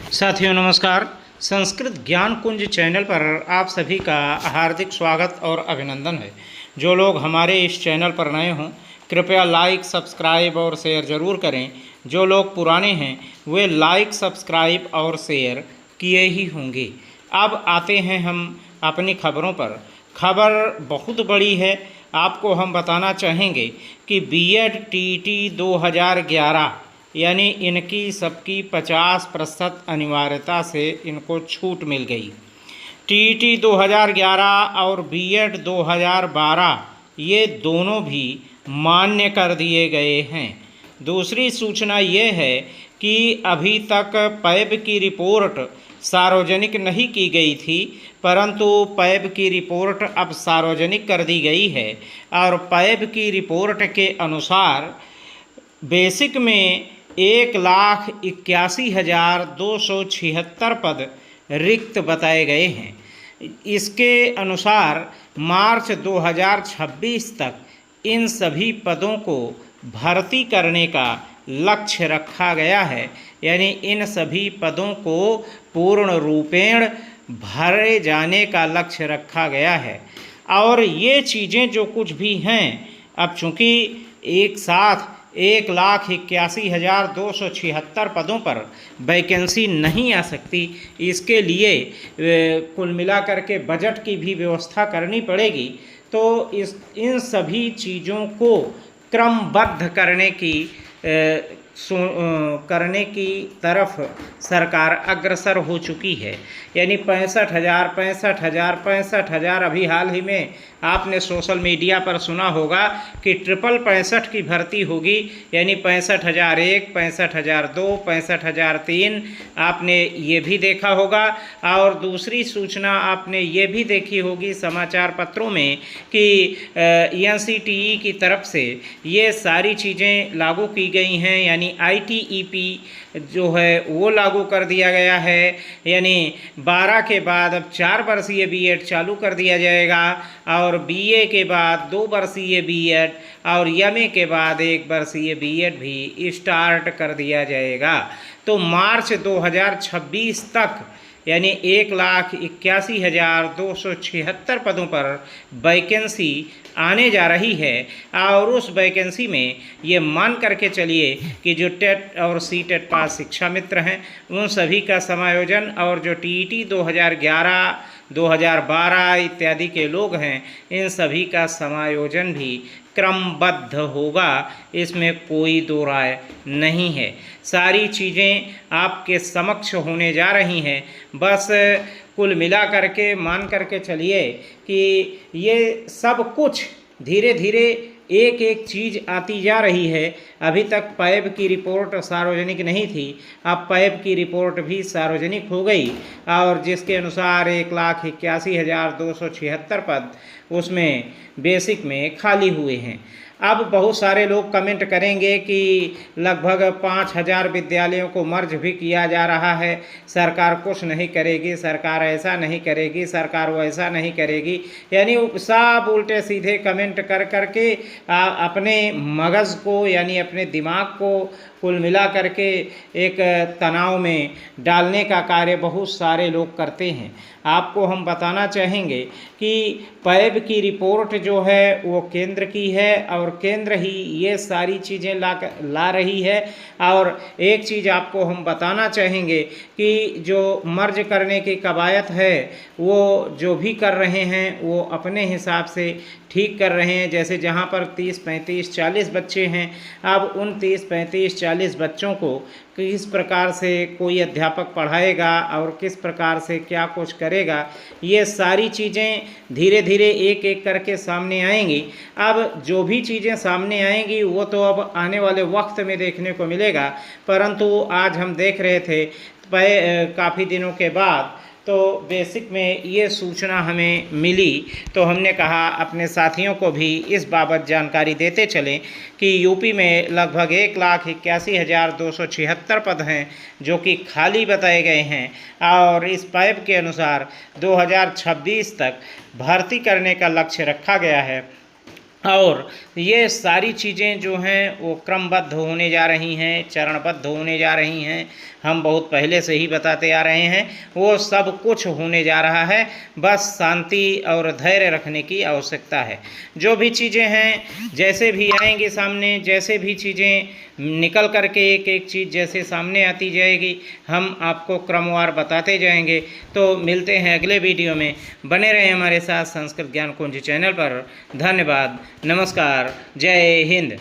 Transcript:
साथियों नमस्कार। संस्कृत ज्ञान कुंज चैनल पर आप सभी का हार्दिक स्वागत और अभिनंदन है। जो लोग हमारे इस चैनल पर नए हों कृपया लाइक, सब्सक्राइब और शेयर ज़रूर करें। जो लोग पुराने हैं वे लाइक, सब्सक्राइब और शेयर किए ही होंगे। अब आते हैं हम अपनी खबरों पर। खबर बहुत बड़ी है। आपको हम बताना चाहेंगे कि बीएड टीटी 2011 यानी इनकी सबकी 50% अनिवार्यता से इनको छूट मिल गई। टीईटी 2011 और बीएड 2012 ये दोनों भी मान्य कर दिए गए हैं। दूसरी सूचना ये है कि अभी तक पैब की रिपोर्ट सार्वजनिक नहीं की गई थी, परंतु पैब की रिपोर्ट अब सार्वजनिक कर दी गई है और पैब की रिपोर्ट के अनुसार बेसिक में 1,81,276 पद रिक्त बताए गए हैं। इसके अनुसार मार्च 2026 तक इन सभी पदों को भर्ती करने का लक्ष्य रखा गया है, यानी इन सभी पदों को पूर्ण रूपेण भरे जाने का लक्ष्य रखा गया है। और ये चीज़ें जो कुछ भी हैं, अब चूँकि एक साथ 1,81,276 पदों पर वैकेंसी नहीं आ सकती, इसके लिए कुल मिलाकर के बजट की भी व्यवस्था करनी पड़ेगी। तो इन सभी चीज़ों को क्रमबद्ध करने की तरफ सरकार अग्रसर हो चुकी है। यानी 65,000 अभी हाल ही में आपने सोशल मीडिया पर सुना होगा कि 65 की भर्ती होगी, यानी 65,001, 65,002, 65,003 आपने ये भी देखा होगा। और दूसरी सूचना आपने ये भी देखी होगी समाचार पत्रों में कि एनसीटीई की तरफ से ये सारी चीज़ें लागू की गई हैं, यानी आईटीईपी जो है वो लागू कर दिया गया है। यानी 12 के बाद अब 4 वर्षीय बीएड चालू कर दिया जाएगा और बीए के बाद 2 वर्षीय बीएड और एमए के बाद 1 वर्षीय बीएड भी स्टार्ट कर दिया जाएगा। तो मार्च 2026 तक यानी 1,81,276 पदों पर वैकेंसी आने जा रही है। और उस वैकेंसी में ये मान करके चलिए कि जो टेट और सीटेट पास शिक्षा मित्र हैं उन सभी का समायोजन और जो टीईटी 2011, 2012 इत्यादि के लोग हैं इन सभी का समायोजन भी क्रमबद्ध होगा, इसमें कोई दो राय नहीं है। सारी चीज़ें आपके समक्ष होने जा रही हैं। बस कुल मिला करके मान करके चलिए कि ये सब कुछ धीरे धीरे एक एक चीज़ आती जा रही है। अभी तक पैब की रिपोर्ट सार्वजनिक नहीं थी, अब पैब की रिपोर्ट भी सार्वजनिक हो गई और जिसके अनुसार 1,81,276 पद उसमें बेसिक में खाली हुए हैं। अब बहुत सारे लोग कमेंट करेंगे कि लगभग 5,000 विद्यालयों को मर्ज भी किया जा रहा है, सरकार कुछ नहीं करेगी, सरकार ऐसा नहीं करेगी, सरकार वैसा नहीं करेगी। यानी सब उल्टे सीधे कमेंट कर करके अपने मगज़ को यानी अपने दिमाग को कुल मिला करके एक तनाव में डालने का कार्य बहुत सारे लोग करते हैं। आपको हम बताना चाहेंगे कि पैब की रिपोर्ट जो है वो केंद्र की है और केंद्र ही ये सारी चीज़ें ला रही है। और एक चीज़ आपको हम बताना चाहेंगे कि जो मर्ज करने की कवायद है वो जो भी कर रहे हैं वो अपने हिसाब से ठीक कर रहे हैं। जैसे जहाँ पर 30, 35, 40 बच्चे हैं, अब उन 30, 35, 40 बच्चों को किस प्रकार से कोई अध्यापक पढ़ाएगा और किस प्रकार से क्या कुछ करेगा, ये सारी चीज़ें धीरे धीरे एक एक करके सामने आएंगी। अब जो भी चीज़ें सामने आएंगी वो तो अब आने वाले वक्त में देखने को मिलेगा, परंतु आज हम देख रहे थे काफ़ी दिनों के बाद तो बेसिक में ये सूचना हमें मिली, तो हमने कहा अपने साथियों को भी इस बाबत जानकारी देते चलें कि यूपी में लगभग 1,81,276 पद हैं जो कि खाली बताए गए हैं और इस पैब के अनुसार 2026 तक भर्ती करने का लक्ष्य रखा गया है। और ये सारी चीज़ें जो हैं वो क्रमबद्ध होने जा रही हैं, चरणबद्ध होने जा रही हैं। हम बहुत पहले से ही बताते आ रहे हैं, वो सब कुछ होने जा रहा है। बस शांति और धैर्य रखने की आवश्यकता है। जो भी चीज़ें हैं, जैसे भी आएंगे सामने, जैसे भी चीज़ें निकल करके एक एक चीज़ जैसे सामने आती जाएगी, हम आपको क्रमवार बताते जाएंगे। तो मिलते हैं अगले वीडियो में। बने रहें हमारे साथ संस्कृत ज्ञान कुंज चैनल पर। धन्यवाद, नमस्कार, जय हिंद।